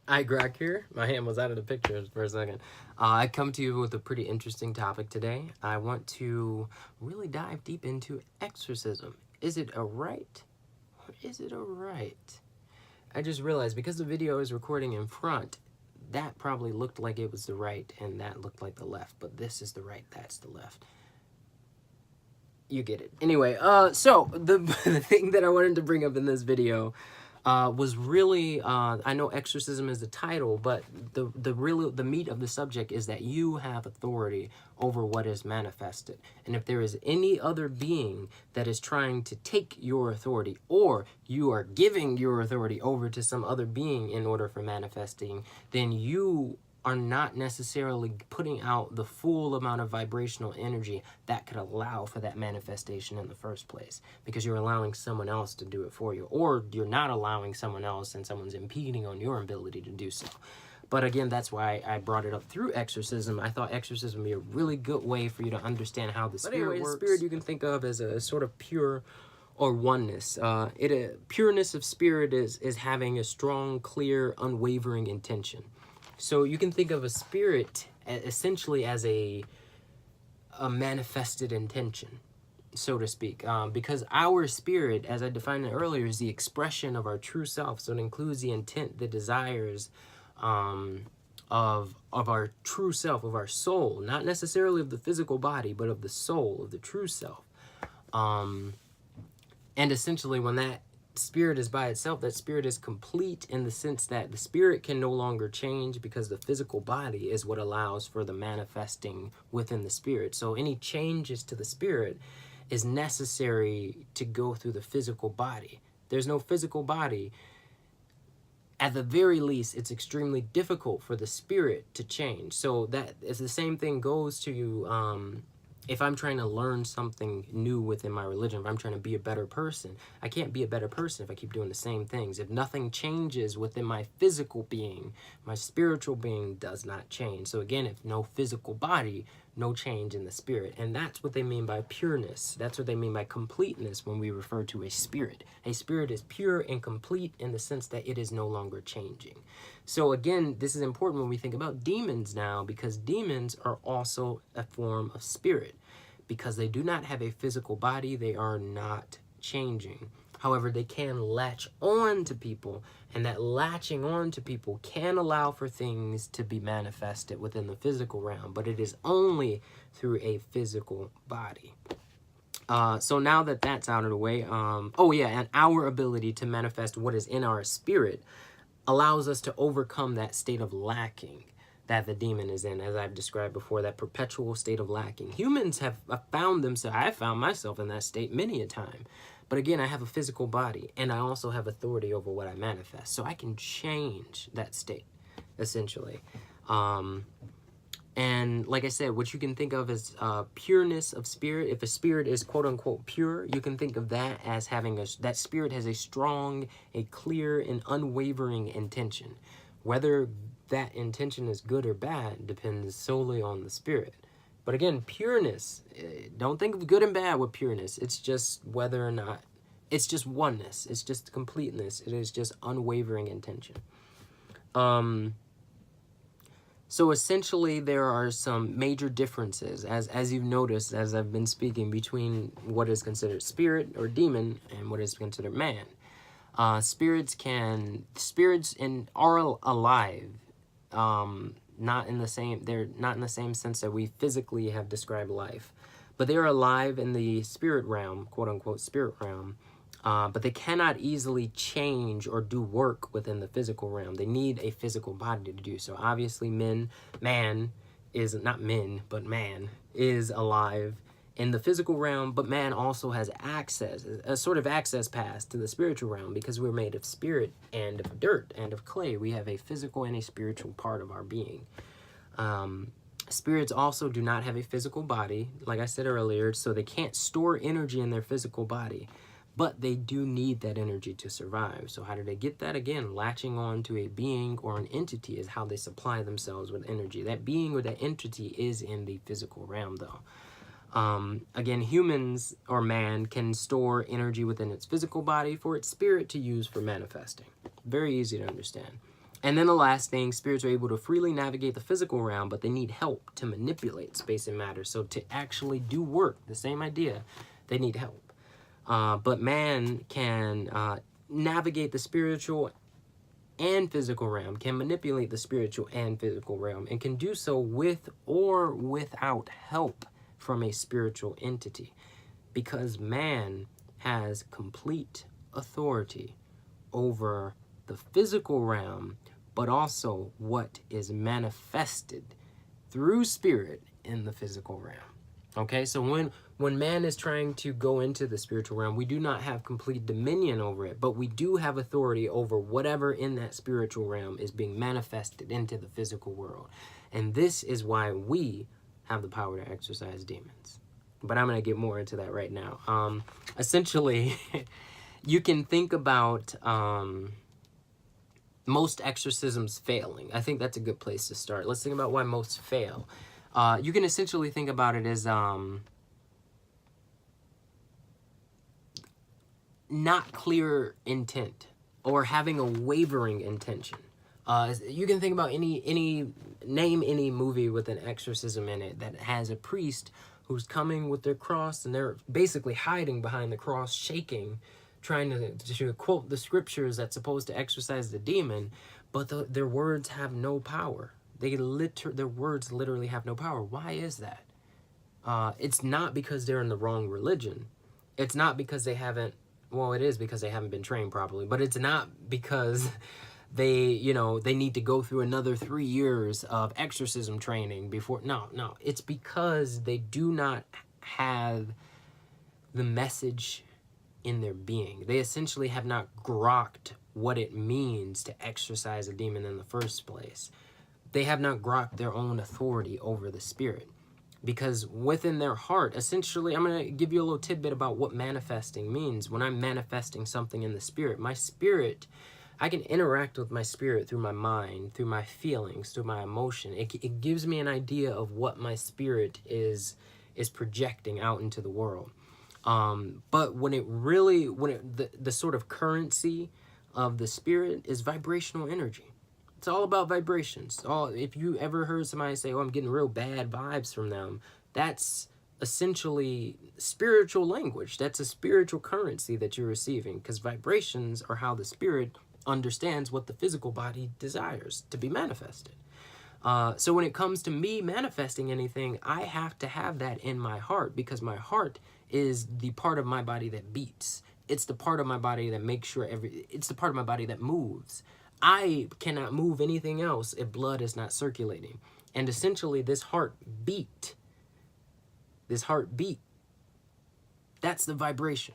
iGrok here. My hand was out of the picture for a second. I come to you with a pretty interesting topic today. I want to really dive deep into exorcism. Is it a rite or is it a rite? I just realized because the video is recording in front, that probably looked like it was the right and that looked like the left, but this is the right, that's the left. You get it. Anyway, so the thing that I wanted to bring up in this video was really, I know exorcism is the title, but the meat of the subject is that you have authority over what is manifested. And if there is any other being that is trying to take your authority, or you are giving your authority over to some other being in order for manifesting, then you are not necessarily putting out the full amount of vibrational energy that could allow for that manifestation in the first place, because you're allowing someone else to do it for you, or you're not allowing someone else and someone's impeding on your ability to do so. But again, that's why I brought it up through exorcism. I thought exorcism would be a really good way for you to understand how the spirit works. Spirit you can think of as a sort of pure or oneness. Pureness of spirit is having a strong, clear, unwavering intention. So you can think of a spirit essentially as a manifested intention, so to speak, because our spirit, as I defined it earlier, is the expression of our true self. So it includes the intent, the desires of our true self, of our soul, not necessarily of the physical body, but of the soul, of the true self. And essentially, when that spirit is by itself, that spirit is complete in the sense that the spirit can no longer change, because the physical body is what allows for the manifesting within the spirit. So any changes to the spirit is necessary to go through the physical body. There's no physical body. At the very least, it's extremely difficult for the spirit to change. So that is the same thing goes to you. If I'm trying to learn something new within my religion, if I'm trying to be a better person, I can't be a better person if I keep doing the same things. If nothing changes within my physical being, my spiritual being does not change. So again, if no physical body, no change in the spirit. And that's what they mean by pureness. That's what they mean by completeness when we refer to a spirit. A spirit is pure and complete in the sense that it is no longer changing. So again, this is important when we think about demons now, because demons are also a form of spirit. Because they do not have a physical body, they are not changing. However, they can latch on to people, and that latching on to people can allow for things to be manifested within the physical realm, but it is only through a physical body. So now that that's out of the way, and our ability to manifest what is in our spirit allows us to overcome that state of lacking that the demon is in, as I've described before, that perpetual state of lacking. Humans have found themselves, I found myself in that state many a time. But again, I have a physical body, and I also have authority over what I manifest. So I can change that state, essentially. And like I said, what you can think of as pureness of spirit, if a spirit is quote-unquote pure, you can think of that as having that spirit has a strong, a clear, and unwavering intention. Whether that intention is good or bad depends solely on the spirit. But again, pureness, don't think of good and bad with pureness. It's just whether or not, it's just oneness. It's just completeness. It is just unwavering intention. So essentially, there are some major differences, as you've noticed, as I've been speaking, between what is considered spirit or demon and what is considered man. Spirits are alive, not in the same sense that we physically have described life, but they are alive in the spirit realm, quote unquote spirit realm. But they cannot easily change or do work within the physical realm. They need a physical body to do so. Obviously, man is alive in the physical realm, but man also has access, a sort of access pass to the spiritual realm, because we're made of spirit and of dirt and of clay. We have a physical and a spiritual part of our being. Spirits also do not have a physical body, like I said earlier, so they can't store energy in their physical body. But they do need that energy to survive. So how do they get that? Again, latching on to a being or an entity is how they supply themselves with energy. That being or that entity is in the physical realm, though. Again, humans or man can store energy within its physical body for its spirit to use for manifesting. Very easy to understand. And then the last thing, spirits are able to freely navigate the physical realm, but they need help to manipulate space and matter. So to actually do work, the same idea, they need help. But man can navigate the spiritual and physical realm, can manipulate the spiritual and physical realm, and can do so with or without help from a spiritual entity, because man has complete authority over the physical realm, but also what is manifested through spirit in the physical realm. Okay, so when man is trying to go into the spiritual realm, we do not have complete dominion over it, but we do have authority over whatever in that spiritual realm is being manifested into the physical world. And this is why we have the power to exorcise demons. But I'm going to get more into that right now. Essentially, you can think about most exorcisms failing. I think that's a good place to start. Let's think about why most fail. You can essentially think about it as not clear intent or having a wavering intention. You can think about name any movie with an exorcism in it that has a priest who's coming with their cross, and they're basically hiding behind the cross, shaking, trying to quote the scriptures that's supposed to exorcise the demon, but their words have no power. Their words literally have no power. Why is that? It's not because they're in the wrong religion. It's not because they haven't, well, it is because they haven't been trained properly, but it's not because they need to go through another 3 years of exorcism training before. No, it's because they do not have the message in their being. They essentially have not grokked what it means to exorcise a demon in the first place. They have not grokked their own authority over the spirit. Because within their heart, essentially, I'm going to give you a little tidbit about what manifesting means. When I'm manifesting something in the spirit, my spirit, I can interact with my spirit through my mind, through my feelings, through my emotion. It gives me an idea of what my spirit is projecting out into the world. But the sort of currency of the spirit is vibrational energy. It's all about vibrations. If you ever heard somebody say, "Oh, I'm getting real bad vibes from them," that's essentially spiritual language. That's a spiritual currency that you're receiving, because vibrations are how the spirit understands what the physical body desires to be manifested. So when it comes to me manifesting anything, I have to have that in my heart, because my heart is the part of my body that beats. It's the part of my body that makes sure it's the part of my body that moves. I cannot move anything else if blood is not circulating. And essentially this heartbeat, that's the vibration.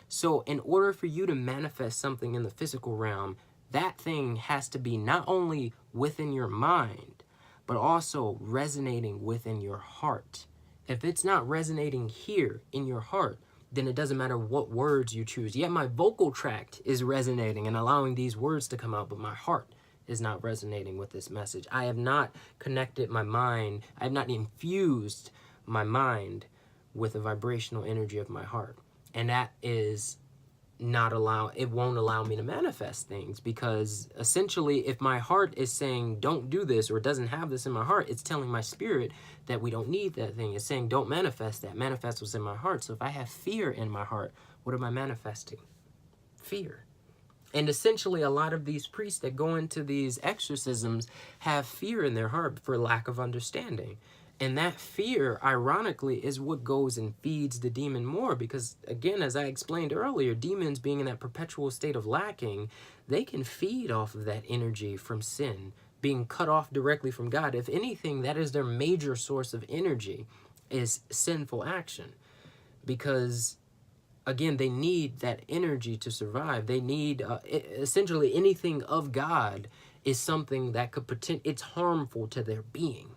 So in order for you to manifest something in the physical realm, that thing has to be not only within your mind, but also resonating within your heart. If it's not resonating here in your heart, then it doesn't matter what words you choose. Yet my vocal tract is resonating and allowing these words to come out, but my heart is not resonating with this message. I have not connected my mind. I have not infused my mind with the vibrational energy of my heart. And that is it won't allow me to manifest things, because essentially if my heart is saying don't do this, or doesn't have this in my heart, it's telling my spirit that we don't need that thing. It's saying don't manifest that, manifest what's in my heart. So if I have fear in my heart, what am I manifesting? Fear. And essentially a lot of these priests that go into these exorcisms have fear in their heart for lack of understanding. And that fear, ironically, is what goes and feeds the demon more, because, again, as I explained earlier, demons being in that perpetual state of lacking, they can feed off of that energy from sin, being cut off directly from God. If anything, that is their major source of energy, is sinful action. Because, again, they need that energy to survive. They need, essentially, anything of God is something that it's harmful to their being.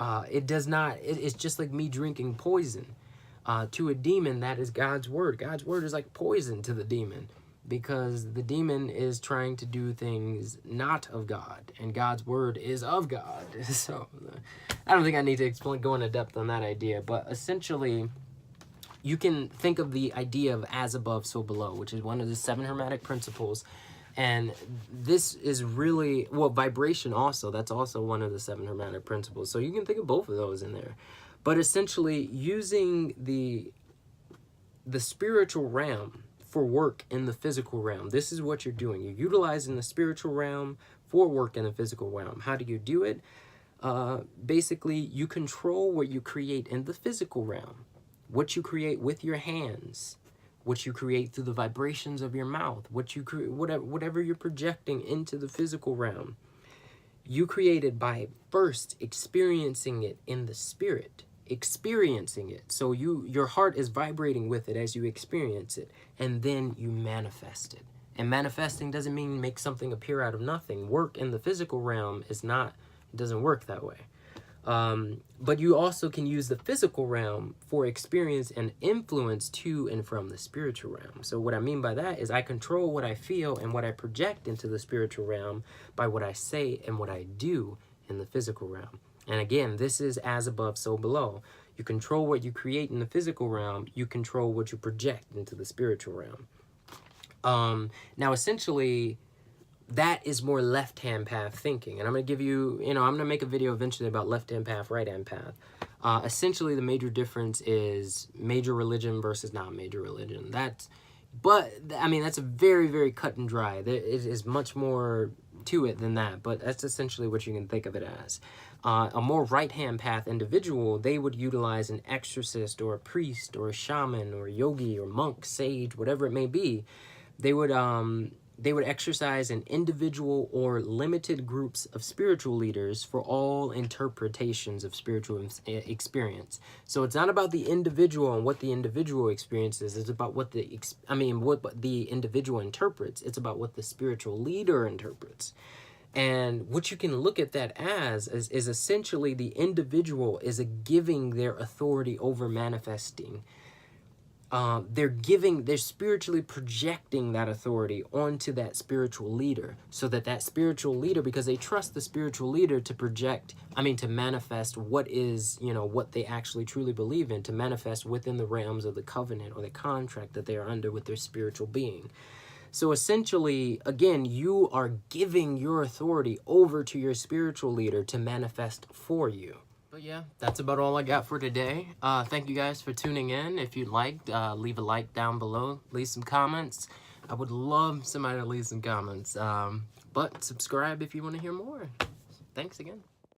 It's just like me drinking poison. To a demon, that is God's word. God's word is like poison to the demon, because the demon is trying to do things not of God, and God's word is of God. So I don't think I need to go into depth on that idea, but essentially you can think of the idea of as above, so below, which is one of the 7 hermetic principles And this is really, well, vibration also, that's also one of the 7 hermetic principles. So you can think of both of those in there. But essentially using the spiritual realm for work in the physical realm. This is what you're doing. You're utilizing the spiritual realm for work in the physical realm. How do you do it? Basically, you control what you create in the physical realm. What you create with your hands, what you create through the vibrations of your mouth, what you create, whatever you're projecting into the physical realm, you create it by first experiencing it in the spirit, experiencing it. So your heart is vibrating with it as you experience it, and then you manifest it. And manifesting doesn't mean make something appear out of nothing. Work in the physical realm is not, it doesn't work that way. But you also can use the physical realm for experience and influence to and from the spiritual realm. So what I mean by that is I control what I feel and what I project into the spiritual realm by what I say and what I do in the physical realm. And again, this is as above, so below. You control what you create in the physical realm. You control what you project into the spiritual realm. Now, essentially, that is more left-hand path thinking. And I'm going to give you, I'm going to make a video eventually about left-hand path, right-hand path. Essentially, the major difference is major religion versus non-major religion. But that's a very, very cut and dry. There is much more to it than that, but that's essentially what you can think of it as. A more right-hand path individual, they would utilize an exorcist or a priest or a shaman or a yogi or monk, sage, whatever it may be. They would exercise an individual or limited groups of spiritual leaders for all interpretations of spiritual experience. So it's not about the individual and what the individual experiences. It's about what what the individual interprets. It's about what the spiritual leader interprets. And what you can look at that as is essentially the individual is giving their authority over manifesting. They're spiritually projecting that authority onto that spiritual leader, so that spiritual leader, because they trust the spiritual leader to manifest what is, what they actually truly believe in, to manifest within the realms of the covenant or the contract that they are under with their spiritual being. So essentially, again, you are giving your authority over to your spiritual leader to manifest for you. But yeah, that's about all I got for today. Thank you guys for tuning in. If you liked, leave a like down below. Leave some comments. I would love somebody to leave some comments. But subscribe if you want to hear more. Thanks again.